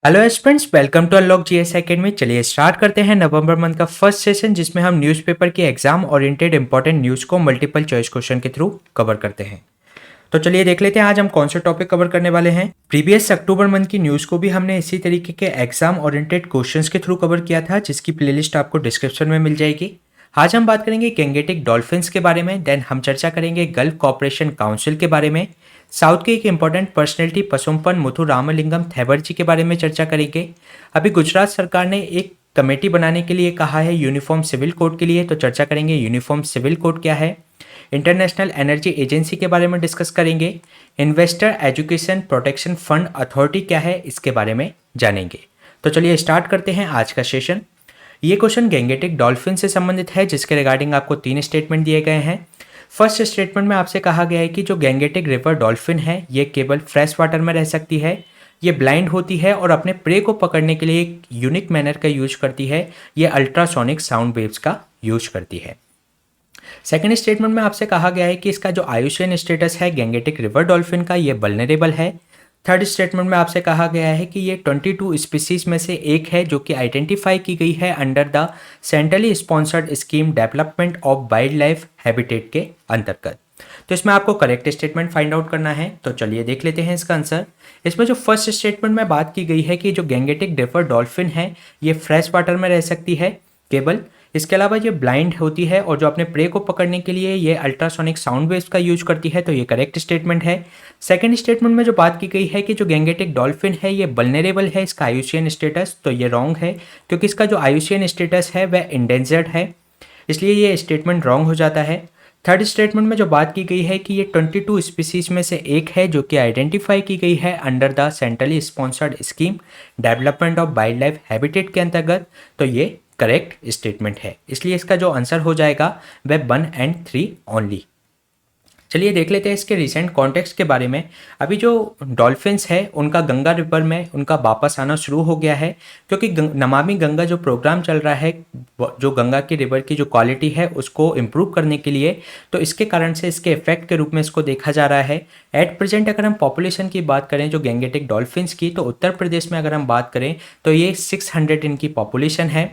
Hello students, welcome to unlock GS academy. चलिए start करते हैं नवंबर मंथ का फर्स्ट सेशन, जिसमें हम न्यूज़पेपर के एग्जाम ओरिएंटेड इंपॉर्टेंट न्यूज़ को मल्टीपल चॉइस क्वेश्चन के थ्रू कवर करते हैं। तो चलिए देख लेते हैं आज हम कौन से टॉपिक कवर करने वाले हैं। प्रीवियस अक्टूबर मंथ की न्यूज़ को भी हमने इसी तरीके के एग्जाम ओरिएंटेड क्वेश्चंस के थ्रू कवर किया था, जिसकी प्लेलिस्ट आपको डिस्क्रिप्शन में मिल जाएगी। आज हम बात करेंगे गैंगेटिक डॉल्फिन्स के बारे में, देन हम चर्चा करेंगे गल्फ कॉपरेशन काउंसिल के बारे में, साउथ के एक इंपॉर्टेंट पर्सनैलिटी पसुम्पन मुथु रामलिंगम थेबर जी के बारे में चर्चा करेंगे। अभी गुजरात सरकार ने एक कमेटी बनाने के लिए कहा है यूनिफॉर्म सिविल कोड के लिए, तो चर्चा करेंगे यूनिफॉर्म सिविल कोड क्या है। इंटरनेशनल एनर्जी एजेंसी के बारे में डिस्कस करेंगे। Investor education protection fund authority क्या है, इसके बारे में जानेंगे। तो चलिए स्टार्ट करते हैं आज का सेशन। ये क्वेश्चन गैंगेटिक डॉल्फिन से संबंधित है, जिसके रिगार्डिंग आपको 3 स्टेटमेंट दिए गए हैं। फर्स्ट स्टेटमेंट में आपसे कहा गया है कि जो गैंगेटिक रिवर डॉल्फिन है ये केवल फ्रेश वाटर में रह सकती है, ये ब्लाइंड होती है और अपने प्रे को पकड़ने के लिए एक यूनिक मैनर का यूज करती है, ये अल्ट्रासोनिक साउंड वेव्स का यूज करती है। सेकेंड स्टेटमेंट में आपसे कहा गया है कि इसका जो आयुषियन स्टेटस है गैंगेटिक रिवर डॉल्फिन का, ये वल्नरेबल है। थर्ड स्टेटमेंट में आपसे कहा गया है कि ये 22 स्पीसीज में से एक है जो कि आइडेंटिफाई की गई है under the centrally sponsored scheme development of wild life habitat के अंतर्गत। तो इसमें आपको करेक्ट स्टेटमेंट फाइंड आउट करना है। तो चलिए देख लेते हैं इसका आंसर। इसमें जो फर्स्ट स्टेटमेंट में बात की गई है कि जो गैंगेटिक रिवर डॉल्फिन है ये फ्रेश वाटर में रह सकती है केवल, इसके अलावा ये ब्लाइंड होती है और जो अपने प्रे को पकड़ने के लिए ये अल्ट्रासोनिक साउंड वेव्स का यूज करती है, तो ये करेक्ट स्टेटमेंट है। सेकंड स्टेटमेंट में जो बात की गई है कि जो गैंगेटिक डॉल्फिन है ये वल्नरेबल है, इसका आयुषियन स्टेटस, तो ये रॉन्ग है क्योंकि इसका जो आयुषियन स्टेटस है वह इंडेंजर्ड है, इसलिए ये स्टेटमेंट रॉन्ग हो जाता है। थर्ड स्टेटमेंट में जो बात की गई है कि ये 22 स्पीसीज में से एक है जो कि आइडेंटिफाई की गई है under the centrally sponsored scheme development of wild life habitat के अंतर्गत, तो ये करेक्ट स्टेटमेंट है, इसलिए इसका जो आंसर हो जाएगा वह 1 एंड 3 ओनली। चलिए देख लेते हैं इसके रिसेंट कॉन्टेक्स्ट के बारे में। अभी जो डॉल्फिन्स है उनका गंगा रिवर में उनका वापस आना शुरू हो गया है, क्योंकि नमामि गंगा जो प्रोग्राम चल रहा है, जो गंगा की रिवर की जो क्वालिटी है उसको इम्प्रूव करने के लिए, तो इसके कारण से इसके इफेक्ट के रूप में इसको देखा जा रहा है। एट प्रेजेंट अगर हम पॉपुलेशन की बात करें जो गैंगेटिक डॉल्फिन्स की, तो उत्तर प्रदेश में अगर हम बात करें तो ये 600 इनकी पॉपुलेशन है।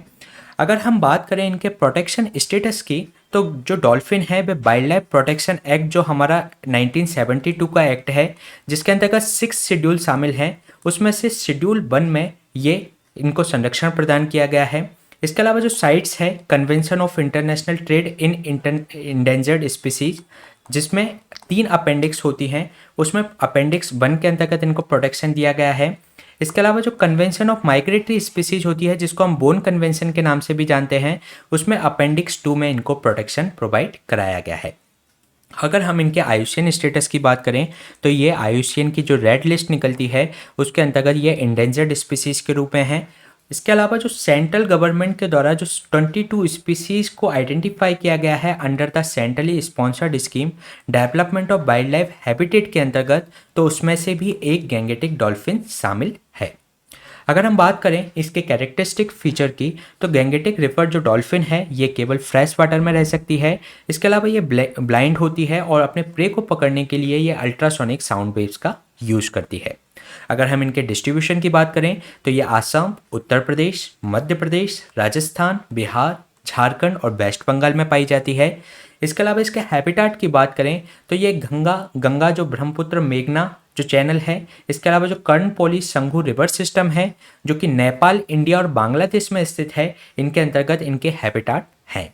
अगर हम बात करें इनके प्रोटेक्शन स्टेटस की, तो जो डॉल्फिन है वह वाइल्ड लाइफ प्रोटेक्शन एक्ट जो हमारा 1972 का एक्ट है, जिसके अंतर्गत 6 शेड्यूल शामिल हैं, उसमें से शेड्यूल 1 में ये इनको संरक्षण प्रदान किया गया है। इसके अलावा जो साइट्स है convention of international trade in endangered species, जिसमें 3 अपेंडिक्स होती हैं, उसमें अपेंडिक्स 1 के अंतर्गत इनको प्रोटेक्शन दिया गया है। इसके अलावा जो कन्वेंशन ऑफ माइग्रेटरी स्पीसीज होती है, जिसको हम बोन कन्वेंशन के नाम से भी जानते हैं, उसमें अपेंडिक्स 2 में इनको प्रोटेक्शन प्रोवाइड कराया गया है। अगर हम इनके आयुषियन स्टेटस की बात करें, तो ये आयुषियन की जो रेड लिस्ट निकलती है उसके अंतर्गत ये इंडेंजर्ड स्पीसीज के रूप में है। इसके अलावा जो सेंट्रल गवर्नमेंट के द्वारा जो 22 स्पीसीज को आइडेंटिफाई किया गया है under the centrally sponsored scheme development of wild life habitat के अंतर्गत, तो उसमें से भी एक गैंगेटिक डॉल्फिन शामिल है। अगर हम बात करें इसके कैरेक्टरिस्टिक फीचर की, तो गैंगेटिक रिवर जो डॉल्फिन है ये केवल फ्रेश वाटर में रह सकती है, इसके अलावा ये ब्लाइंड होती है और अपने प्रे को पकड़ने के लिए ये अल्ट्रासोनिक साउंड वेव्स का यूज करती है। अगर हम इनके डिस्ट्रीब्यूशन की बात करें, तो ये आसाम, उत्तर प्रदेश, मध्य प्रदेश, राजस्थान, बिहार, झारखंड और वेस्ट बंगाल में पाई जाती है। इसके अलावा इसके हैबिटाट की बात करें, तो ये गंगा जो ब्रह्मपुत्र मेघना जो चैनल है, इसके अलावा जो कर्णपोली संघू रिवर सिस्टम है जो कि नेपाल, इंडिया और बांग्लादेश में स्थित है, इनके अंतर्गत इनके हैबिटाट हैं।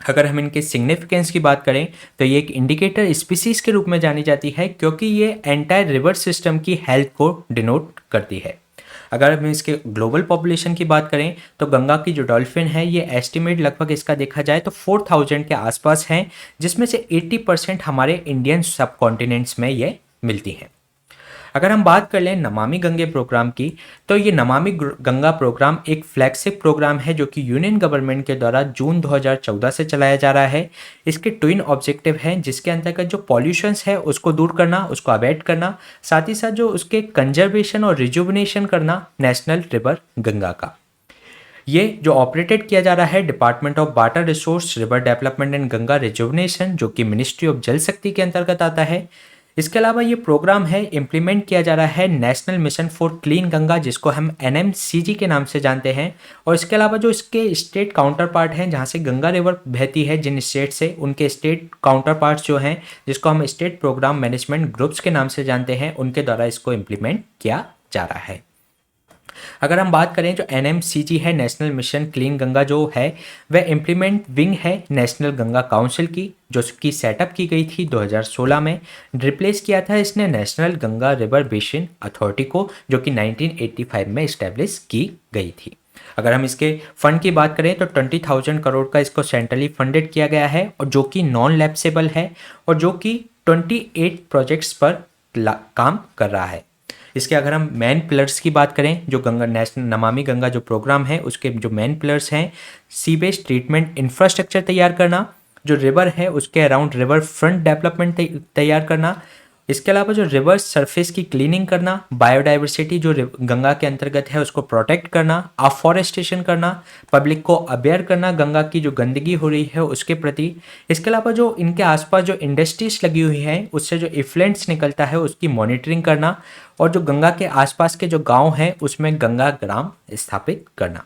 अगर हम इनके सिग्निफिकेंस की बात करें, तो ये एक इंडिकेटर स्पीसीज के रूप में जानी जाती है, क्योंकि ये एंटायर रिवर सिस्टम की हेल्थ को डिनोट करती है। अगर हम इसके ग्लोबल पॉपुलेशन की बात करें, तो गंगा की जो डॉल्फिन है ये एस्टिमेट लगभग इसका देखा जाए तो 4000 के आसपास हैं, जिसमें से 80% हमारे इंडियन सब कॉन्टिनेंट्स में ये मिलती हैं। अगर हम बात कर लें नमामि गंगे प्रोग्राम की, तो ये नमामि गंगा प्रोग्राम एक फ्लैगशिप प्रोग्राम है जो कि यूनियन गवर्नमेंट के द्वारा जून 2014 से चलाया जा रहा है। इसके ट्विन ऑब्जेक्टिव हैं, जिसके अंतर्गत जो पॉल्यूशंस है उसको दूर करना, उसको अवॉइड करना, साथ ही साथ जो उसके कंजर्वेशन और रिजुविनेशन करना नेशनल रिवर गंगा का। ये जो ऑपरेटेड किया जा रहा है department of water resource, river development and Ganga rejuvenation, जो कि मिनिस्ट्री ऑफ जल शक्ति के अंतर्गत आता है। इसके अलावा ये प्रोग्राम है इम्प्लीमेंट किया जा रहा है national mission for clean Ganga, जिसको हम NMCG के नाम से जानते हैं। और इसके अलावा जो इसके स्टेट काउंटर पार्ट हैं जहाँ से गंगा रिवर बहती है जिन स्टेट से, उनके स्टेट काउंटर पार्ट्स जो हैं जिसको हम स्टेट प्रोग्राम मैनेजमेंट ग्रुप्स के नाम से जानते हैं, उनके द्वारा इसको इम्प्लीमेंट किया जा रहा है। अगर हम बात करें जो NMCG है, नेशनल मिशन क्लीन गंगा जो है, वह इम्प्लीमेंट विंग है नेशनल गंगा काउंसिल की, जो कि सेटअप की गई थी 2016 में। रिप्लेस किया था इसने national Ganga river basin authority को, जो कि 1985 में इस्टेब्लिश की गई थी। अगर हम इसके फंड की बात करें तो 20,000 करोड़ का इसको सेंट्रली फंडेड किया गया है, और जो कि नॉन लैप्सेबल है, और जो कि 28 प्रोजेक्ट्स पर काम कर रहा है। इसके अगर हम मेन पिलर्स की बात करें, जो गंगा नेशनल नमामि गंगा जो प्रोग्राम है उसके जो मेन पिलर्स हैं, सीवेज ट्रीटमेंट इंफ्रास्ट्रक्चर तैयार करना, जो रिवर है उसके अराउंड रिवर फ्रंट डेवलपमेंट तैयार करना, इसके अलावा जो रिवर सरफेस की क्लीनिंग करना, बायोडाइवर्सिटी जो गंगा के अंतर्गत है उसको प्रोटेक्ट करना, अफॉरेस्टेशन करना, पब्लिक को अवेयर करना गंगा की जो गंदगी हो रही है उसके प्रति। इसके अलावा जो इनके आसपास जो इंडस्ट्रीज लगी हुई है उससे जो इफ्लेंट्स निकलता है उसकी मॉनिटरिंग करना, और जो गंगा के आसपास के जो गांव हैं उसमें गंगा ग्राम स्थापित करना।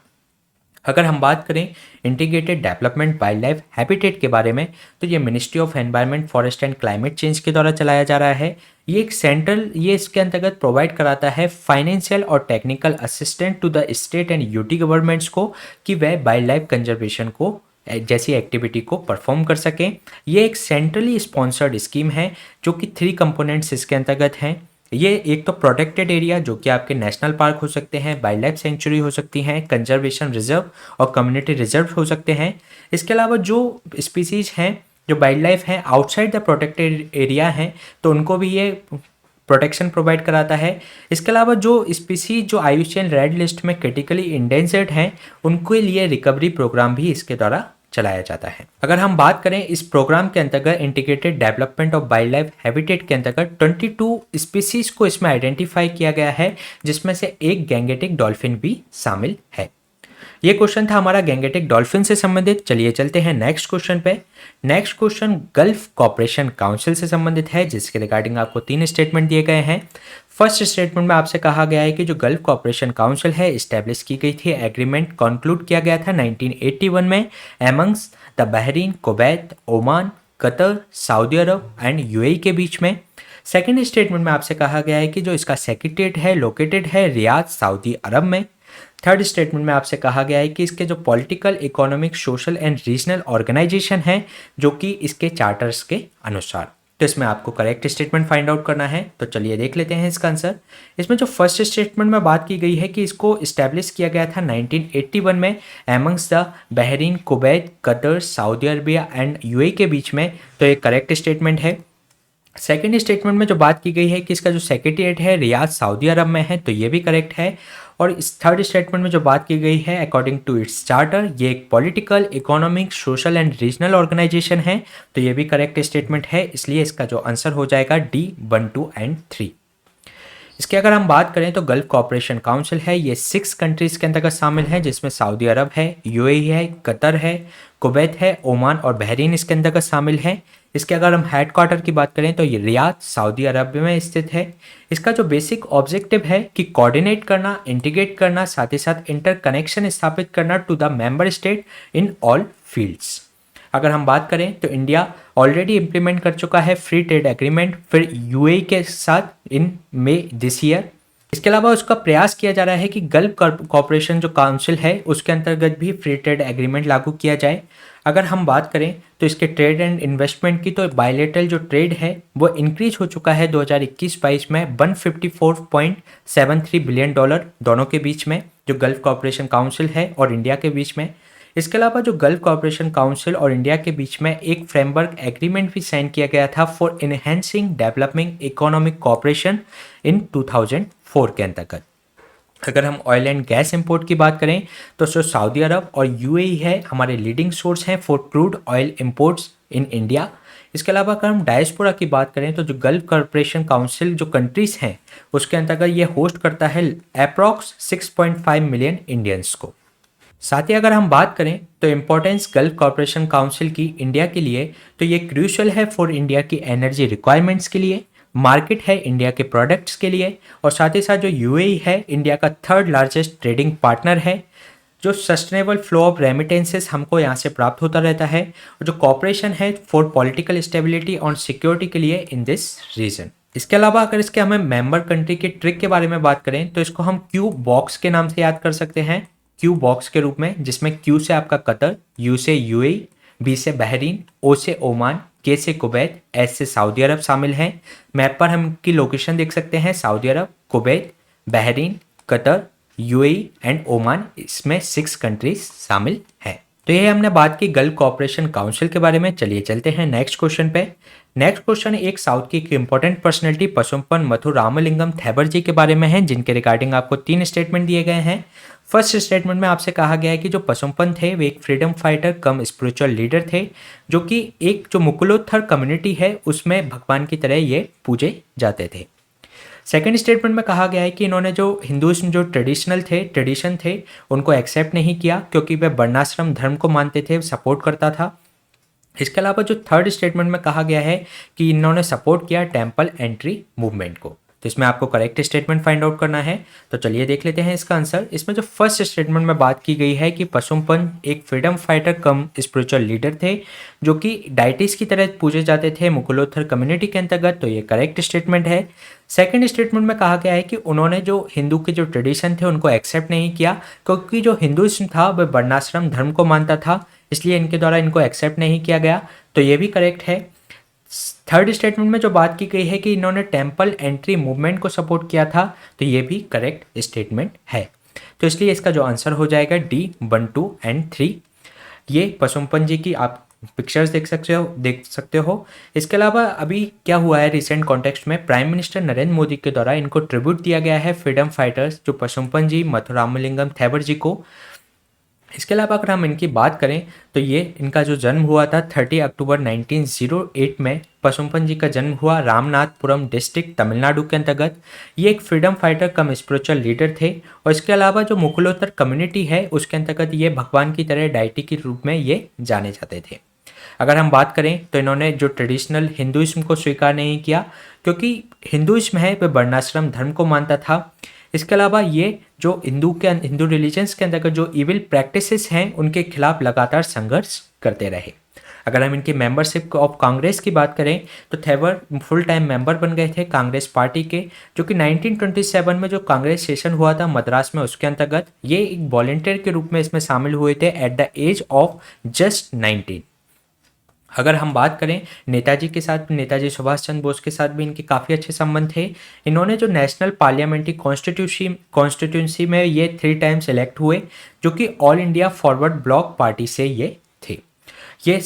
अगर हम बात करें integrated development wild life habitat के बारे में, तो ये ministry of environment forest and climate change के द्वारा चलाया जा रहा है। ये एक सेंट्रल, ये इसके अंतर्गत प्रोवाइड कराता है फाइनेंशियल और technical assistant to the state and UT governments को, कि वह वाइल्ड लाइफ कंजर्वेशन को जैसी एक्टिविटी को परफॉर्म कर सकें। ये एक सेंट्रली स्पॉन्सर्ड स्कीम है, जो कि 3 कंपोनेंट्स इसके अंतर्गत हैं। ये एक तो प्रोटेक्टेड एरिया, जो कि आपके नेशनल पार्क हो सकते हैं, वाइल्ड लाइफ सेंचुरी हो सकती हैं, कंजर्वेशन रिजर्व और कम्युनिटी रिजर्व हो सकते हैं। इसके अलावा जो स्पीसीज हैं, जो वाइल्ड लाइफ हैं आउटसाइड द प्रोटेक्टेड एरिया हैं, तो उनको भी ये प्रोटेक्शन प्रोवाइड कराता है। इसके अलावा जो स्पीसीज जो IUCN रेड लिस्ट में क्रिटिकली इंडेंजर्ड हैं, उनके लिए रिकवरी प्रोग्राम भी इसके द्वारा चलाया जाता है। अगर हम बात करें इस प्रोग्राम के अंतर्गत integrated development of wild life habitat के अंतर्गत 22 स्पीसीज को इसमें आइडेंटिफाई किया गया है, जिसमें से एक गैंगेटिक डॉल्फिन भी शामिल है। ये क्वेश्चन था हमारा गैंगेटिक डॉल्फिन से संबंधित। चलिए चलते हैं नेक्स्ट क्वेश्चन पे। Next question Gulf cooperation council से संबंधित है, जिसके रिगार्डिंग आपको 3 स्टेटमेंट दिए गए हैं। फर्स्ट स्टेटमेंट में आपसे कहा गया है कि जो गल्फ कॉपरेशन काउंसिल है इस्टेब्लिश की गई थी, एग्रीमेंट कंक्लूड किया गया था 1981 में amongst the Bahrain, Kuwait, Oman, Qatar, Saudi Arab and UAE के बीच में। सेकेंड स्टेटमेंट में आपसे कहा गया है कि जो इसका सेक्रेटेरिएट है लोकेटेड है रियाद, सऊदी अरब में। थर्ड स्टेटमेंट में आपसे कहा गया है कि इसके जो political, economic, social and regional organisation है, जो कि इसके चार्टर्स के अनुसार। तो इसमें आपको करेक्ट स्टेटमेंट फाइंड आउट करना है। तो चलिए देख लेते हैं इसका आंसर। इसमें जो फर्स्ट स्टेटमेंट में बात की गई है कि इसको इस्टेब्लिश किया गया था 1981 में amongst the Bahrain, Kuwait, Qatar, Saudi Arabia and UAE के बीच में, तो ये करेक्ट स्टेटमेंट है। सेकेंड स्टेटमेंट में जो बात की गई है कि इसका जो सेक्रेटेरिएट है रियाद, सऊदी अरब में है, तो ये भी करेक्ट है। और इस थर्ड स्टेटमेंट में जो बात की गई है अकॉर्डिंग टू इट्स चार्टर, ये एक political, economic, social and regional organisation है, तो ये भी करेक्ट स्टेटमेंट है। इसलिए इसका जो आंसर हो जाएगा D 1, 2 एंड 3। इसकी अगर हम बात करें तो गल्फ कॉपरेशन काउंसिल है, ये 6 कंट्रीज़ के अंतर्गत शामिल है, जिसमें सऊदी अरब है, UAE है, कतर है, कुवैत है, ओमान और बहरीन इसके अंतर्गत शामिल है। इसके अगर हम हेड क्वार्टर की बात करें तो ये रियाद, सऊदी अरब में स्थित है। इसका जो बेसिक ऑब्जेक्टिव है कि कोऑर्डिनेट करना, इंटीग्रेट करना, साथ ही साथ इंटरकनेक्शन स्थापित करना to the member state in all fields. अगर हम बात करें तो इंडिया ऑलरेडी इम्प्लीमेंट कर चुका है फ्री ट्रेड एग्रीमेंट फिर UAE के साथ इन मई दिस ईयर। इसके अलावा उसका प्रयास किया जा रहा है कि गल्फ कॉपरेशन जो काउंसिल है उसके अंतर्गत भी फ्री ट्रेड एग्रीमेंट लागू किया जाए। अगर हम बात करें तो इसके ट्रेड एंड इन्वेस्टमेंट की, तो बायलेटरल जो ट्रेड है वो इंक्रीज हो चुका है 2021-22 में $154.73 बिलियन दोनों के बीच में, जो गल्फ कॉपरेशन काउंसिल है और इंडिया के बीच में। इसके अलावा जो गल्फ कॉपरेशन काउंसिल और इंडिया के बीच में एक फ्रेमवर्क एग्रीमेंट भी साइन किया गया था for enhancing developing economic cooperation in 2004 के अंतर्गत। अगर हम ऑयल एंड गैस इंपोर्ट की बात करें तो जो सऊदी अरब और UAE है हमारे लीडिंग सोर्स हैं for crude oil imports in India. इसके अलावा अगर हम डायस्पोरा की बात करें तो जो गल्फ कॉरपोरेशन काउंसिल जो कंट्रीज़ हैं उसके अंतर्गत ये होस्ट करता है अप्रॉक्स 6.5 मिलियन इंडियंस को। साथ ही अगर हम बात करें तो इम्पोर्टेंस गल्फ कॉरपोरेशन काउंसिल की इंडिया के लिए, तो ये क्रूशियल है फॉर इंडिया की एनर्जी रिक्वायरमेंट्स के लिए। मार्केट है इंडिया के प्रोडक्ट्स के लिए, और साथ ही साथ जो यूएई है इंडिया का थर्ड लार्जेस्ट ट्रेडिंग पार्टनर है। जो सस्टेनेबल फ्लो ऑफ रेमिटेंसेस हमको यहाँ से प्राप्त होता रहता है, और जो कॉपरेशन है फॉर पॉलिटिकल स्टेबिलिटी और सिक्योरिटी के लिए इन दिस रीजन। इसके अलावा अगर इसके हमें मेंबर कंट्री के ट्रिक के बारे में बात करें तो इसको हम क्यू बॉक्स के नाम से याद कर सकते हैं, क्यू बॉक्स के रूप में, जिसमें क्यू से आपका कतर, यू से यूएई, बी से बहरीन, ओ से ओमान, के से कुवैत, एस से सऊदी अरब शामिल हैं। मैप पर हम इनकी लोकेशन देख सकते हैं, Saudi Arab, Kuwait, Bahrain, Qatar, UAE and Oman, इसमें 6 कंट्रीज शामिल हैं। तो ये हमने बात की गल्फ कोऑपरेशन काउंसिल के बारे में। चलिए चलते हैं नेक्स्ट क्वेश्चन पे। नेक्स्ट क्वेश्चन एक साउथ की एक इंपॉर्टेंट पर्सनैलिटी पसुम्पन मथुरामलिंगम थैबर जी के बारे में है, जिनके रिगार्डिंग आपको 3 स्टेटमेंट दिए गए हैं। फर्स्ट स्टेटमेंट में आपसे कहा गया है कि जो पसुम्पन थे वे एक फ्रीडम फाइटर कम स्पिरिचुअल लीडर थे, जो कि एक जो मुकुलोत्थर कम्युनिटी है उसमें भगवान की तरह ये पूजे जाते थे। सेकेंड स्टेटमेंट में कहा गया है कि इन्होंने जो हिंदुइज्म जो ट्रेडिशन थे उनको एक्सेप्ट नहीं किया, क्योंकि वे वर्णाश्रम धर्म को मानते थे, सपोर्ट करता था। इसके अलावा जो थर्ड स्टेटमेंट में कहा गया है कि इन्होंने सपोर्ट किया टेम्पल एंट्री मूवमेंट को। तो इसमें आपको करेक्ट स्टेटमेंट फाइंड आउट करना है। तो चलिए देख लेते हैं इसका आंसर। इसमें जो फर्स्ट स्टेटमेंट में बात की गई है कि पसुम्पन एक फ्रीडम फाइटर कम स्पिरिचुअल लीडर थे, जो कि डाइटिस की तरह पूजे जाते थे मुकुलोत्थर कम्युनिटी के अंतर्गत, तो ये करेक्ट स्टेटमेंट है। सेकंड स्टेटमेंट में कहा गया है कि उन्होंने जो हिंदू के जो ट्रेडिशन थे उनको एक्सेप्ट नहीं किया, क्योंकि जो हिंदुइज्म था वह वर्णाश्रम धर्म को मानता था, इसलिए इनके द्वारा इनको एक्सेप्ट नहीं किया गया, तो ये भी करेक्ट है। थर्ड स्टेटमेंट में जो बात की गई है कि इन्होंने टेम्पल एंट्री मूवमेंट को सपोर्ट किया था, तो ये भी करेक्ट स्टेटमेंट है। तो इसलिए इसका जो आंसर हो जाएगा डी 1, 2 एंड 3। ये पसुम्पन जी की आप पिक्चर्स देख सकते हो। इसके अलावा अभी क्या हुआ है रिसेंट कॉन्टेक्स्ट में, प्राइम मिनिस्टर नरेंद्र मोदी के द्वारा इनको ट्रिब्यूट दिया गया है, फ्रीडम फाइटर्स जो पसुम्पन जी मथुरामलिंगम थैबर जी को। इसके अलावा अगर हम इनकी बात करें तो ये इनका जो जन्म हुआ था 30 अक्टूबर 1908 में। पसुम्पन जी का जन्म हुआ रामनाथपुरम डिस्ट्रिक्ट तमिलनाडु के अंतर्गत। ये एक फ्रीडम फाइटर कम स्पिरिचुअल लीडर थे, और इसके अलावा जो मुकुलोत्तर कम्युनिटी है उसके अंतर्गत ये भगवान की तरह डाइटी के रूप में ये जाने जाते थे। अगर हम बात करें तो इन्होंने जो ट्रेडिशनल हिंदुइज्म को स्वीकार नहीं किया, क्योंकि हिंदुइज्म है वह वर्णाश्रम धर्म को मानता था। इसके अलावा ये जो हिंदू रिलीजन्स के अंतर्गत जो इविल प्रैक्टिसेस हैं उनके खिलाफ लगातार संघर्ष करते रहे। अगर हम इनकी मेंबरशिप ऑफ कांग्रेस की बात करें तो थैवर फुल टाइम मेंबर बन गए थे कांग्रेस पार्टी के, जो कि 1927 में जो कांग्रेस सेशन हुआ था मद्रास में उसके अंतर्गत ये एक वॉलंटियर के रूप में इसमें शामिल हुए थे at the age of just 19। अगर हम बात करें नेताजी के साथ, नेताजी सुभाष चंद्र बोस के साथ भी इनके काफ़ी अच्छे संबंध थे। इन्होंने जो नेशनल पार्लियामेंट्री कॉन्स्टिट्यूंसी में ये 3 टाइम्स इलेक्ट हुए, जो कि all India forward block party से ये थे। ये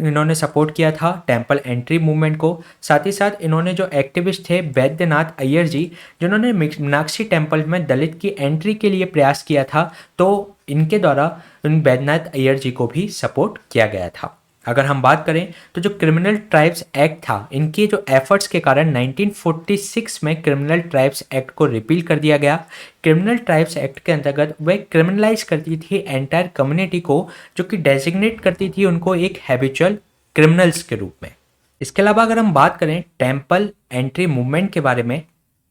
इन्होंने सपोर्ट किया था टेम्पल एंट्री मूवमेंट को। साथ ही साथ इन्होंने जो एक्टिविस्ट थे वैद्यनाथ अय्यर जी, जिन्होंने मीनाक्षी टेम्पल में दलित की एंट्री के लिए प्रयास किया था, तो इनके द्वारा उन वैद्यनाथ अय्यर जी को भी सपोर्ट किया गया था। अगर हम बात करें तो जो क्रिमिनल ट्राइब्स एक्ट था, इनके जो एफर्ट्स के कारण 1946 में क्रिमिनल ट्राइब्स एक्ट को रिपील कर दिया गया। क्रिमिनल ट्राइब्स एक्ट के अंतर्गत वह क्रिमिनलाइज करती थी एंटायर कम्युनिटी को, जो कि डेजिग्नेट करती थी उनको एक हैबिचुअल क्रिमिनल्स के रूप में। इसके अलावा अगर हम बात करें टेम्पल एंट्री मूवमेंट के बारे में,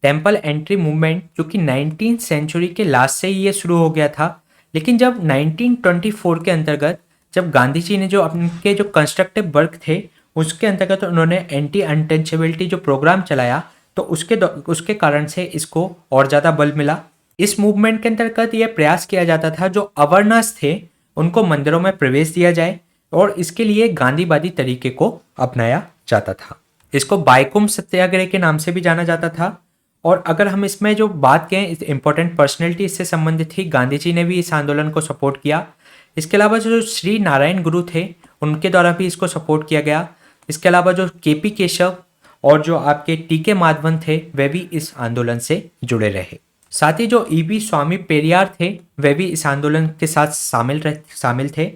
टेम्पल एंट्री मूवमेंट जो कि 19th सेंचुरी के लास्ट से ही ये शुरू हो गया था, लेकिन जब 1924 के अंतर्गत जब गांधी जी ने जो अपने जो कंस्ट्रक्टिव वर्क थे उसके अंतर्गत उन्होंने एंटी अनटचेबिलिटी जो प्रोग्राम चलाया, तो उसके कारण से इसको और ज़्यादा बल मिला। इस मूवमेंट के अंतर्गत यह प्रयास किया जाता था जो अवर्णास थे उनको मंदिरों में प्रवेश दिया जाए, और इसके लिए गांधीवादी तरीके को अपनाया जाता था। इसको बाइकुम सत्याग्रह के नाम से भी जाना जाता था। और अगर हम इसमें जो बात करें इंपॉर्टेंट पर्सनैलिटी इससे संबंधित थी, गांधी जी ने भी इस आंदोलन को सपोर्ट किया। इसके अलावा जो श्री नारायण गुरु थे उनके द्वारा भी इसको सपोर्ट किया गया। इसके अलावा जो केपी केशव और जो आपके टीके माधवन थे वे भी इस आंदोलन से जुड़े रहे। साथ ही जो ईवी स्वामी पेरियार थे वे भी इस आंदोलन के साथ शामिल थे।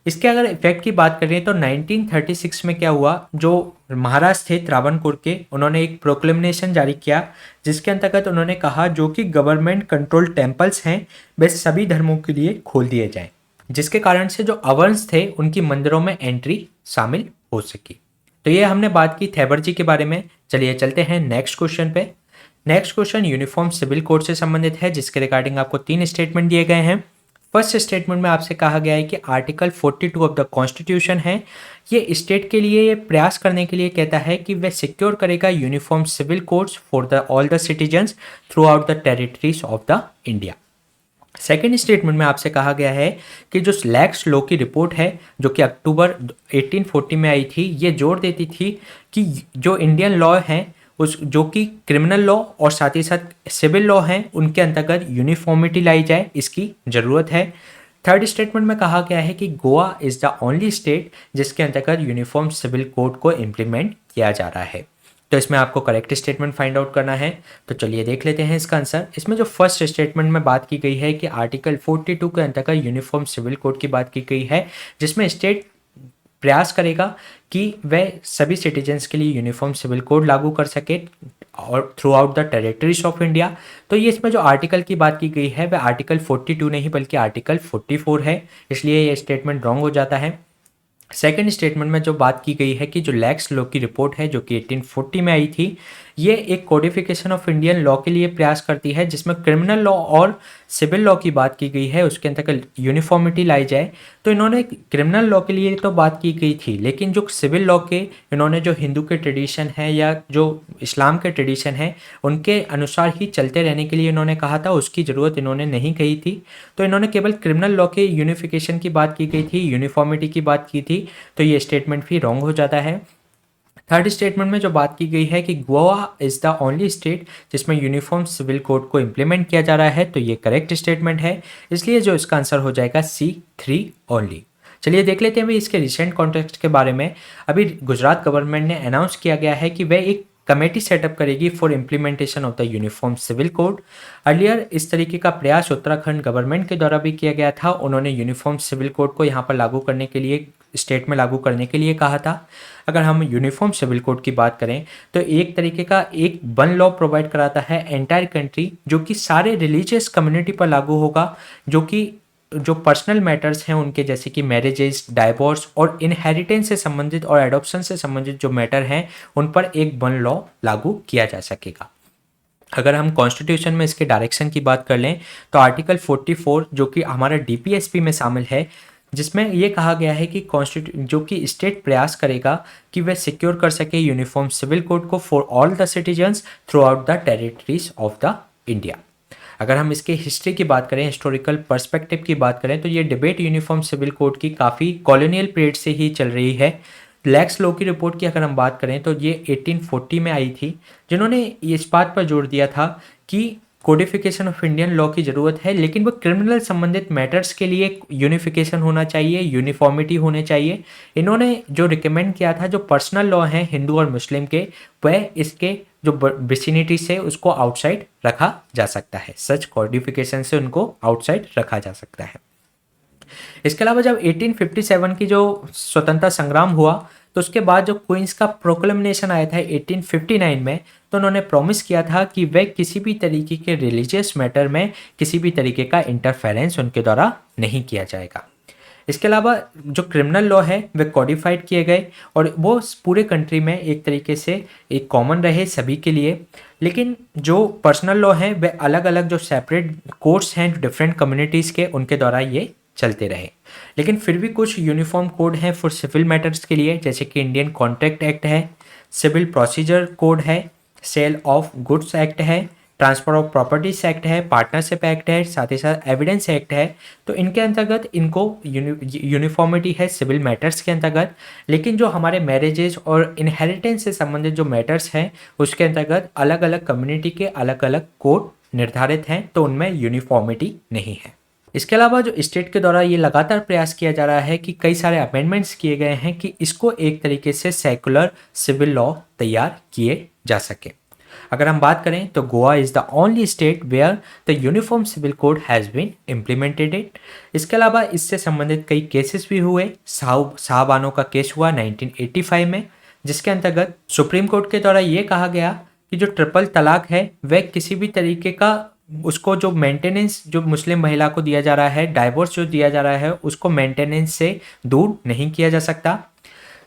इसके अगर इफेक्ट की बात करें तो 1936 में क्या हुआ, जो महाराज थे त्रावणकोर के, उन्होंने एक प्रोक्लेमेशन जारी किया जिसके अंतर्गत उन्होंने कहा जो कि गवर्नमेंट कंट्रोल टेम्पल्स हैं वे सभी धर्मों के लिए खोल दिए जाएं, जिसके कारण से जो अवर्न्स थे उनकी मंदिरों में एंट्री शामिल हो सकी। तो ये हमने बात की थैबर जी के बारे में। चलिए चलते हैं नेक्स्ट क्वेश्चन पे। Next question uniform civil code से संबंधित है, जिसके रिगार्डिंग आपको 3 स्टेटमेंट दिए गए हैं। फर्स्ट स्टेटमेंट में आपसे कहा गया है कि आर्टिकल 42 ऑफ द कॉन्स्टिट्यूशन है, ये स्टेट के लिए ये प्रयास करने के लिए कहता है कि वह सिक्योर करेगा uniform civil codes for the all the citizens throughout the territories of the India. Second statement में आपसे कहा गया है कि जो लैक्स लॉ की रिपोर्ट है जो कि अक्टूबर 1840 में आई थी, ये जोर देती थी कि जो इंडियन लॉ है उस जो कि क्रिमिनल लॉ और साथ ही साथ सिविल लॉ हैं उनके अंतर्गत यूनिफॉर्मिटी लाई जाए, इसकी ज़रूरत है। थर्ड स्टेटमेंट में कहा गया है कि Goa is the only state जिसके अंतर्गत यूनिफॉर्म सिविल कोड को इम्प्लीमेंट किया जा रहा है। तो इसमें आपको करेक्ट स्टेटमेंट फाइंड आउट करना है। तो चलिए देख लेते हैं इसका आंसर। इसमें जो फर्स्ट स्टेटमेंट में बात की गई है कि आर्टिकल 42 के अंतर्गत यूनिफॉर्म सिविल कोड की बात की गई है, जिसमें स्टेट प्रयास करेगा कि वह सभी सिटीजन्स के लिए यूनिफॉर्म सिविल कोड लागू कर सके और through out the territories of India. तो ये इसमें जो आर्टिकल की बात की गई है वह आर्टिकल 42 नहीं बल्कि आर्टिकल 44 है, इसलिए ये स्टेटमेंट रॉन्ग हो जाता है। सेकेंड स्टेटमेंट में जो बात की गई है कि जो लैक्स लॉ की रिपोर्ट है जो कि 1840 में आई थी, ये एक कोडिफिकेशन ऑफ इंडियन लॉ के लिए प्रयास करती है, जिसमें क्रिमिनल लॉ और सिविल लॉ की बात की गई है, उसके अंतर्गत यूनिफॉर्मिटी लाई जाए। तो इन्होंने क्रिमिनल लॉ के लिए तो बात की गई थी, लेकिन जो सिविल लॉ के इन्होंने जो हिंदू के ट्रेडिशन है या जो इस्लाम के ट्रेडिशन है उनके अनुसार ही चलते रहने के लिए इन्होंने कहा था, उसकी ज़रूरत इन्होंने नहीं कही थी। तो इन्होंने केवल क्रिमिनल लॉ के यूनिफिकेशन की बात की गई थी, यूनिफॉर्मिटी की बात की थी, तो ये स्टेटमेंट भी रॉन्ग हो जाता है। थर्ड स्टेटमेंट में जो बात की गई है कि Goa is the only state जिसमें यूनिफॉर्म सिविल कोड को इम्प्लीमेंट किया जा रहा है, तो ये करेक्ट स्टेटमेंट है, इसलिए जो इसका आंसर हो जाएगा C3 ओनली। चलिए देख लेते हैं भाई इसके रिसेंट कॉन्टेक्स्ट के बारे में। अभी गुजरात गवर्नमेंट ने अनाउंस किया गया है कि वह एक कमेटी सेटअप करेगी for implementation of the uniform civil code. Earlier इस तरीके का प्रयास उत्तराखंड गवर्नमेंट के द्वारा भी किया गया था, उन्होंने यूनिफॉर्म सिविल कोड को यहाँ पर लागू करने के लिए स्टेट में लागू करने के लिए कहा था। अगर हम यूनिफॉर्म सिविल कोड की बात करें तो एक तरीके का एक वन लॉ प्रोवाइड कराता है एंटायर कंट्री, जो कि सारे रिलीजियस कम्युनिटी पर लागू होगा, जो कि जो पर्सनल मैटर्स हैं उनके जैसे कि मैरिजेस, डाइवोर्स और इनहेरिटेंस से संबंधित और एडॉप्शन से संबंधित जो मैटर हैं उन पर एक वन लॉ लागू किया जा सकेगा। अगर हम कॉन्स्टिट्यूशन में इसके डायरेक्शन की बात कर लें तो आर्टिकल 44 जो कि हमारा DPSP में शामिल है, जिसमें ये कहा गया है कि जो कि स्टेट प्रयास करेगा कि वह सिक्योर कर सके यूनिफॉर्म सिविल कोड को for all the citizens throughout the territories of the India. अगर हम इसके हिस्ट्री की बात करें, हिस्टोरिकल पर्सपेक्टिव की बात करें, तो ये डिबेट यूनिफॉर्म सिविल कोड की काफ़ी कॉलोनियल पीरियड से ही चल रही है। लैक्स लॉ की रिपोर्ट की अगर हम बात करें तो ये 1840 में आई थी, जिन्होंने इस बात पर जोर दिया था कि कोडिफिकेशन ऑफ इंडियन लॉ की ज़रूरत है, लेकिन वो क्रिमिनल संबंधित मैटर्स के लिए यूनिफिकेशन होना चाहिए, यूनिफॉर्मिटी होने चाहिए। इन्होंने जो रिकमेंड किया था जो पर्सनल लॉ हैं हिंदू और मुस्लिम के, वह इसके जो विसिनिटी से उसको आउटसाइड रखा जा सकता है, सच कोडिफिकेशन से उनको आउटसाइड रखा जा सकता है। इसके अलावा जब 1857 की जो स्वतंत्रता संग्राम हुआ तो उसके बाद जो क्वींस का प्रोक्लेमेशन आया था 1859 में, तो उन्होंने प्रॉमिस किया था कि वह किसी भी तरीके के रिलीजियस मैटर में किसी भी तरीके का इंटरफेरेंस उनके द्वारा नहीं किया जाएगा। इसके अलावा जो क्रिमिनल लॉ है वह कॉडिफाइड किए गए और वो पूरे कंट्री में एक तरीके से एक कॉमन रहे सभी के लिए, लेकिन जो पर्सनल लॉ है वह अलग अलग जो सेपरेट कोर्ट्स हैं डिफरेंट कम्युनिटीज़ के, उनके द्वारा ये चलते रहे। लेकिन फिर भी कुछ यूनिफॉर्म कोड हैं फॉर सिविल मैटर्स के लिए, जैसे कि इंडियन कॉन्ट्रैक्ट एक्ट है, सिविल प्रोसीजर कोड है, सेल ऑफ गुड्स एक्ट है, ट्रांसफर ऑफ प्रॉपर्टीज एक्ट है, पार्टनरशिप एक्ट है, साथ ही साथ एविडेंस एक्ट है। तो इनके अंतर्गत इनको यूनिफॉर्मिटी है सिविल मैटर्स के अंतर्गत, लेकिन जो हमारे मैरिजेज और इनहेरिटेंस से संबंधित जो मैटर्स हैं उसके अंतर्गत अलग अलग कम्युनिटी के अलग अलग कोड निर्धारित हैं, तो उनमें यूनिफॉर्मिटी नहीं है। इसके अलावा जो स्टेट के द्वारा ये लगातार प्रयास किया जा रहा है कि कई सारे अमेंडमेंट्स किए गए हैं कि इसको एक तरीके से सेकुलर सिविल लॉ तैयार किए जा सके। अगर हम बात करें तो Goa is the only state where the uniform civil code has been implemented it. इसके अलावा इससे संबंधित कई केसेस भी हुए। साहबानो का केस हुआ 1985 में, जिसके अंतर्गत सुप्रीम कोर्ट के द्वारा ये कहा गया कि जो ट्रिपल तलाक है वह किसी भी तरीके का उसको जो मेंटेनेंस जो मुस्लिम महिला को दिया जा रहा है, डाइवोर्स जो दिया जा रहा है, उसको मेंटेनेंस से दूर नहीं किया जा सकता।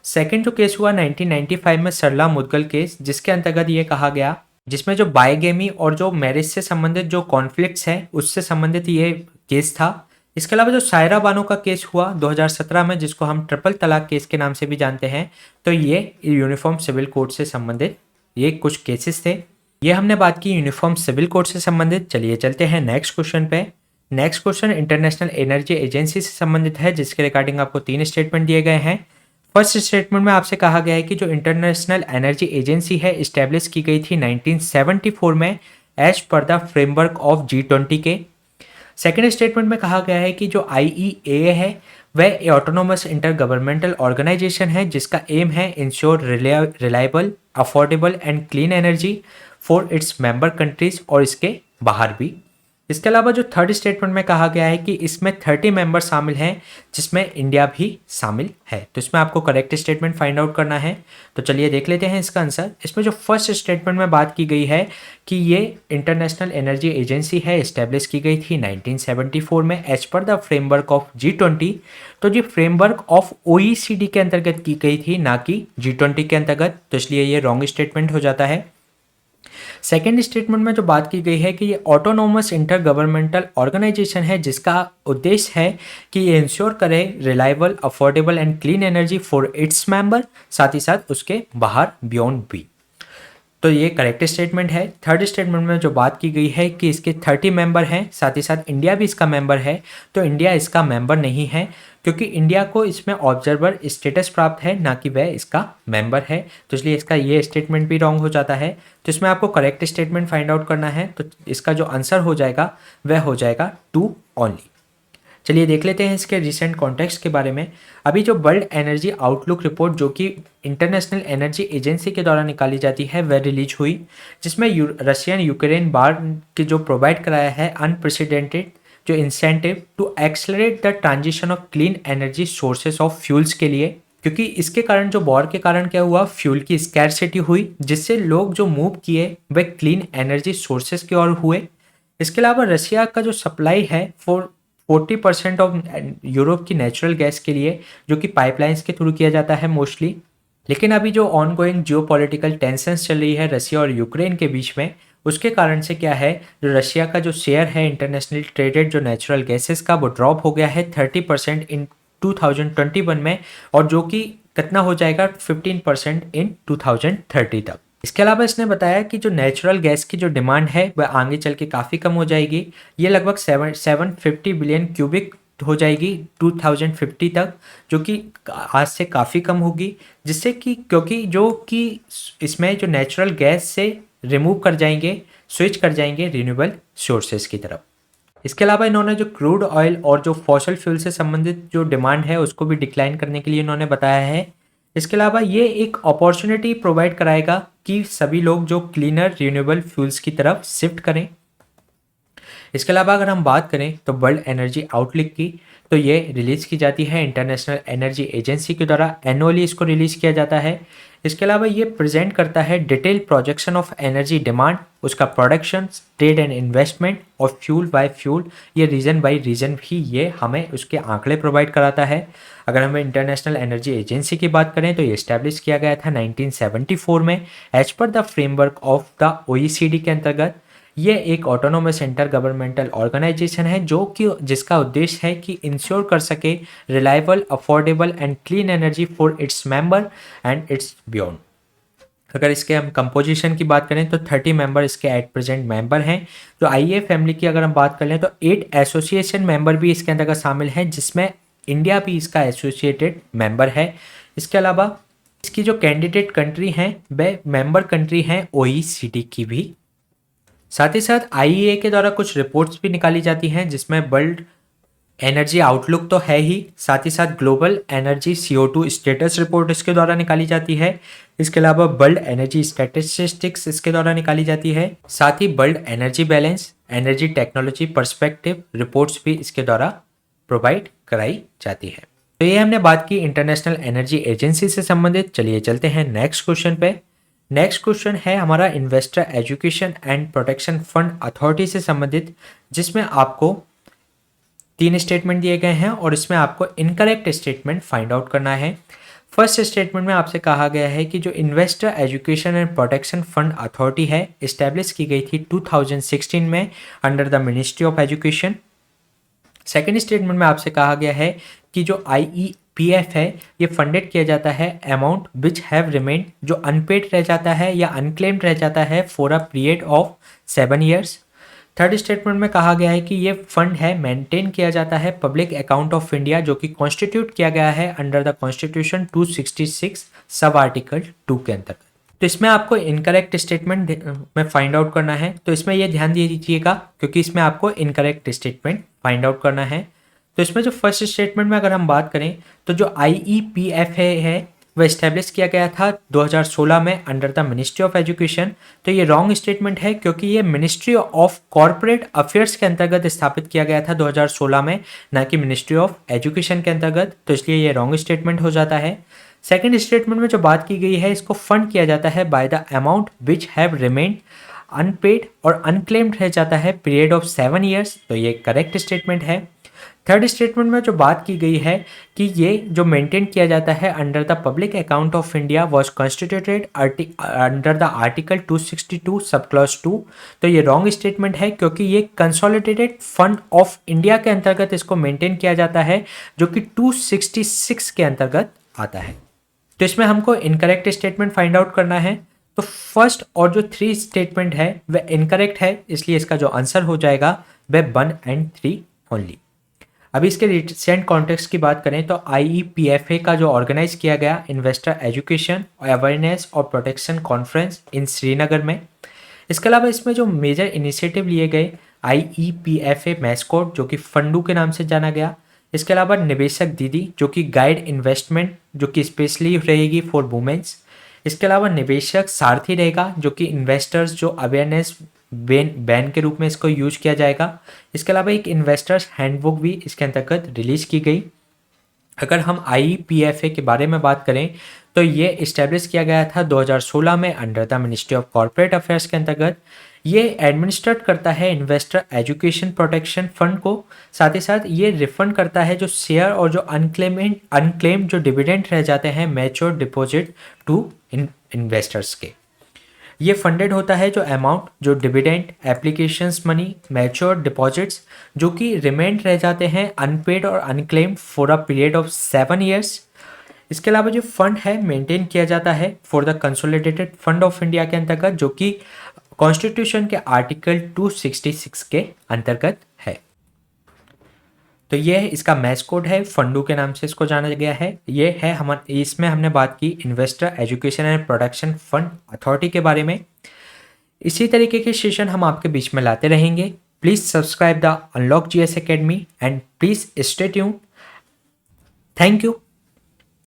सेकंड जो केस हुआ 1995 में सरला मुद्गल केस, जिसके अंतर्गत ये कहा गया, जिसमें जो बायगेमी और जो मैरिज से संबंधित जो कॉन्फ्लिक्ट्स हैं उससे संबंधित ये केस था। इसके अलावा जो सायरा बानो का केस हुआ 2017 में, जिसको हम ट्रिपल तलाक केस के नाम से भी जानते हैं, तो ये यूनिफॉर्म सिविल कोड से संबंधित ये कुछ केसेस थे। ये हमने बात की यूनिफॉर्म सिविल कोड से संबंधित। चलिए चलते हैं नेक्स्ट क्वेश्चन पे। Next question international energy agency से संबंधित है, जिसके रिगार्डिंग आपको 3 स्टेटमेंट दिए गए हैं। फर्स्ट स्टेटमेंट में आपसे कहा गया है कि जो इंटरनेशनल एनर्जी एजेंसी है इस्टेब्लिश की गई थी 1974 में as per the framework of G20 के। सेकेंड स्टेटमेंट में कहा गया है कि जो IEA है वह ऑटोनोमस इंटर गवर्नमेंटल ऑर्गेनाइजेशन है, जिसका एम है ensure reliable, affordable and clean energy for its member countries और इसके बाहर भी। इसके अलावा जो थर्ड स्टेटमेंट में कहा गया है कि इसमें 30 मेंबर शामिल हैं, जिसमें इंडिया भी शामिल है। तो इसमें आपको करेक्ट स्टेटमेंट फाइंड आउट करना है। तो चलिए देख लेते हैं इसका आंसर। इसमें जो फर्स्ट स्टेटमेंट में बात की गई है कि ये इंटरनेशनल एनर्जी एजेंसी है, इस्टेब्लिश की गई थी 1974 में as per the framework of G20। तो ये फ्रेमवर्क ऑफ OECD के अंतर्गत की गई थी, ना कि G20 के अंतर्गत, तो इसलिए ये रॉन्ग स्टेटमेंट हो जाता है। सेकेंड स्टेटमेंट में जो बात की गई है कि ये ऑटोनोमस इंटर गवर्नमेंटल ऑर्गेनाइजेशन है, जिसका उद्देश्य है कि ये इंश्योर करे reliable, affordable and clean energy for its member, साथ ही साथ उसके बाहर बियॉन्ड भी। तो ये करेक्ट स्टेटमेंट है। थर्ड स्टेटमेंट में जो बात की गई है कि इसके 30 मेंबर हैं, साथ ही साथ इंडिया भी इसका मेंबर है, तो इंडिया इसका मेंबर नहीं है, क्योंकि इंडिया को इसमें ऑब्जर्वर स्टेटस प्राप्त है, ना कि वह इसका मेंबर है। तो इसलिए इसका ये स्टेटमेंट भी रॉन्ग हो जाता है। तो इसमें आपको करेक्ट स्टेटमेंट फाइंड आउट करना है। तो इसका जो आंसर हो जाएगा वह हो जाएगा 2 ओनली। चलिए देख लेते हैं इसके रिसेंट कॉन्टेक्स्ट के बारे में। अभी जो वर्ल्ड एनर्जी आउटलुक रिपोर्ट, जो कि इंटरनेशनल एनर्जी एजेंसी के द्वारा निकाली जाती है, वह रिलीज हुई, जिसमें रशियन यूक्रेन वार के जो प्रोवाइड कराया है अनप्रेसिडेंटेड जो incentive to accelerate the transition of clean energy sources of fuels के लिए, क्योंकि इसके कारण जो वॉर के कारण क्या हुआ, फ्यूल की स्कैरसिटी हुई, जिससे लोग जो मूव किए वह क्लीन एनर्जी सोर्सेस की ओर हुए। इसके अलावा रशिया का जो सप्लाई है 40% ऑफ यूरोप की नेचुरल गैस के लिए, जो कि पाइपलाइंस के थ्रू किया जाता है मोस्टली। लेकिन अभी जो ऑनगोइंग जियोपॉलिटिकल टेंशंस चल रही है रशिया और यूक्रेन के बीच में, उसके कारण से क्या है, जो रशिया का जो शेयर है इंटरनेशनली ट्रेडेड जो नेचुरल गैसेस का, वो ड्रॉप हो गया है 30% इन 2021 में, और जो कि कितना हो जाएगा 15% इन 2030 तक। इसके अलावा इसने बताया कि जो नेचुरल गैस की जो डिमांड है वह आगे चल के काफ़ी कम हो जाएगी। ये लगभग 750 बिलियन क्यूबिक हो जाएगी 2050 तक, जो कि आज से काफ़ी कम होगी, जिससे कि क्योंकि जो कि इसमें जो नेचुरल गैस से रिमूव कर जाएंगे, स्विच कर जाएंगे रिन्यूएबल सोर्सेज की तरफ। इसके अलावा इन्होंने जो क्रूड ऑयल और जो फॉसिल फ्यूल से संबंधित जो डिमांड है उसको भी डिक्लाइन करने के लिए इन्होंने बताया है। इसके अलावा ये एक अपॉर्चुनिटी प्रोवाइड कराएगा कि सभी लोग जो क्लीनर रिन्यूएबल फ्यूल्स की तरफ शिफ्ट करें। इसके अलावा अगर हम बात करें तो वर्ल्ड एनर्जी आउटलुक की, तो ये रिलीज़ की जाती है इंटरनेशनल एनर्जी एजेंसी के द्वारा, एनुअली इसको रिलीज़ किया जाता है। इसके अलावा ये प्रेजेंट करता है detail projection of energy demand, उसका प्रोडक्शन, ट्रेड एंड इन्वेस्टमेंट और फ्यूल बाय फ्यूल, ये रीजन बाय रीजन भी ये हमें उसके आंकड़े प्रोवाइड कराता है। अगर हमें इंटरनेशनल एनर्जी एजेंसी की बात करें तो ये इस्टेब्लिश किया गया था 1974 में as per the framework of the OECD के अंतर्गत। ये एक ऑटोनोमस इंटर गवर्नमेंटल ऑर्गेनाइजेशन है, जो कि जिसका उद्देश्य है कि इंश्योर कर सके reliable, affordable and clean energy for its member and it's beyond. अगर इसके हम कंपोजिशन की बात करें तो 30 मेंबर इसके एट प्रेजेंट मेंबर हैं। जो IEA फैमिली की अगर हम बात कर लें तो 8 एसोसिएशन मेंबर भी इसके अंतर्गत शामिल हैं, जिसमें इंडिया भी इसका एसोसिएटेड मेंबर है। इसके अलावा इसकी जो कैंडिडेट कंट्री हैं वह मेंबर कंट्री हैं OECD की भी। साथ ही साथ IEA के द्वारा कुछ रिपोर्ट्स भी निकाली जाती हैं, जिसमें वर्ल्ड एनर्जी आउटलुक तो है ही, साथ ही साथ global energy CO2 status report इसके द्वारा निकाली जाती है। इसके अलावा वर्ल्ड एनर्जी स्टैटिस्टिक्स इसके द्वारा निकाली जाती है। साथ ही world energy balance, energy technology perspective reports भी इसके द्वारा प्रोवाइड कराई जाती है। तो ये हमने बात की इंटरनेशनल एनर्जी एजेंसी से संबंधित। चलिए चलते हैं नेक्स्ट क्वेश्चन पे। नेक्स्ट क्वेश्चन है हमारा investor education and protection fund authority से संबंधित, जिसमें आपको 3 स्टेटमेंट दिए गए हैं और इसमें आपको इनकरेक्ट स्टेटमेंट फाइंड आउट करना है। फर्स्ट स्टेटमेंट में आपसे कहा गया है कि जो investor education and protection fund authority है इस्टेब्लिश की गई थी 2016 में under the ministry of education. Second statement में आपसे कहा गया है कि जो IEPF है ये फंडेड किया जाता है अमाउंट विच हैव रिमेन्ड, जो अनपेड रह जाता है या अनक्लेम्ड रह जाता है for a period of 7 years. Third statement में कहा गया है कि ये फंड है मेंटेन किया जाता है पब्लिक अकाउंट ऑफ इंडिया जो कि कॉन्स्टिट्यूट किया गया है under the constitution 266 sub article 2 के अंतर्गत। तो इसमें आपको इनकरेक्ट स्टेटमेंट में फाइंड आउट करना है, तो इसमें ये ध्यान दे दीजिएगा क्योंकि इसमें आपको इनकरेक्ट स्टेटमेंट फाइंड आउट करना है। तो इसमें जो फर्स्ट स्टेटमेंट में अगर हम बात करें तो जो IEPF है वह इस्टेब्लिश किया गया था 2016 में under the ministry of education. तो ये रॉन्ग स्टेटमेंट है क्योंकि ये मिनिस्ट्री ऑफ कॉरपोरेट अफेयर्स के अंतर्गत स्थापित किया गया था 2016 में, ना कि मिनिस्ट्री ऑफ एजुकेशन के अंतर्गत, तो इसलिए ये रॉन्ग स्टेटमेंट हो जाता है। सेकेंड स्टेटमेंट में जो बात की गई है इसको फंड किया जाता है by the amount which have remained unpaid और अनक्लेम्ड रह जाता है पीरियड ऑफ 7 ईयर्स, तो ये करेक्ट स्टेटमेंट है। थर्ड स्टेटमेंट में जो बात की गई है कि ये जो मेंटेन किया जाता है under the public account of India was constituted under the article 262 sub clause 2, तो ये रॉन्ग स्टेटमेंट है क्योंकि ये कंसोलिडेटेड फंड ऑफ इंडिया के अंतर्गत इसको मेंटेन किया जाता है जो कि 266 के अंतर्गत आता है। तो इसमें हमको इनकरेक्ट स्टेटमेंट फाइंड आउट करना है। तो फर्स्ट और जो 3 स्टेटमेंट है वह इनकरेक्ट है, इसलिए इसका जो आंसर हो जाएगा वह 1 और 3 ओनली। अभी इसके रिसेंट कॉन्टेक्स्ट की बात करें तो IEPFA का जो ऑर्गेनाइज किया गया इन्वेस्टर एजुकेशन अवेयरनेस और प्रोटेक्शन कॉन्फ्रेंस इन श्रीनगर में। इसके अलावा इसमें जो मेजर इनिशिएटिव लिए गए IEPFA मैस्कोट जो कि फंडू के नाम से जाना गया। इसके अलावा निवेशक दीदी जो कि गाइड इन्वेस्टमेंट जो कि स्पेशली रहेगी फॉर वुमेन्स। इसके अलावा निवेशक सारथी रहेगा जो कि इन्वेस्टर्स जो अवेयरनेस बैन के रूप में इसको यूज किया जाएगा। इसके अलावा एक इन्वेस्टर्स हैंडबुक भी इसके अंतर्गत रिलीज की गई। अगर हम IEPFA के बारे में बात करें तो ये इस्टेब्लिश किया गया था 2016 में under the ministry of corporate affairs के अंतर्गत। ये एडमिनिस्ट्रेट करता है इन्वेस्टर एजुकेशन प्रोटेक्शन फंड को, साथ ही साथ ये रिफंड करता है जो शेयर और जो अनक्लेम्ड जो डिविडेंड रह जाते हैं मैच्योर डिपॉजिट टू इन्वेस्टर्स के। ये फंडेड होता है जो अमाउंट जो dividend applications money mature deposits जो कि रिमेंड रह जाते हैं अनपेड और unclaimed for a period of 7 years. इसके अलावा जो फंड है मेंटेन किया जाता है for the consolidated fund of India के अंतर्गत जो कि कॉन्स्टिट्यूशन के आर्टिकल 266 के अंतर्गत है। तो ये इसका मैच कोड है, फंडू के नाम से इसको जाना गया है। ये है इसमें हमने बात की investor education and protection fund authority के बारे में। इसी तरीके के सेशन हम आपके बीच में लाते रहेंगे। Please subscribe the unlock GS academy and please stay tuned. Thank you.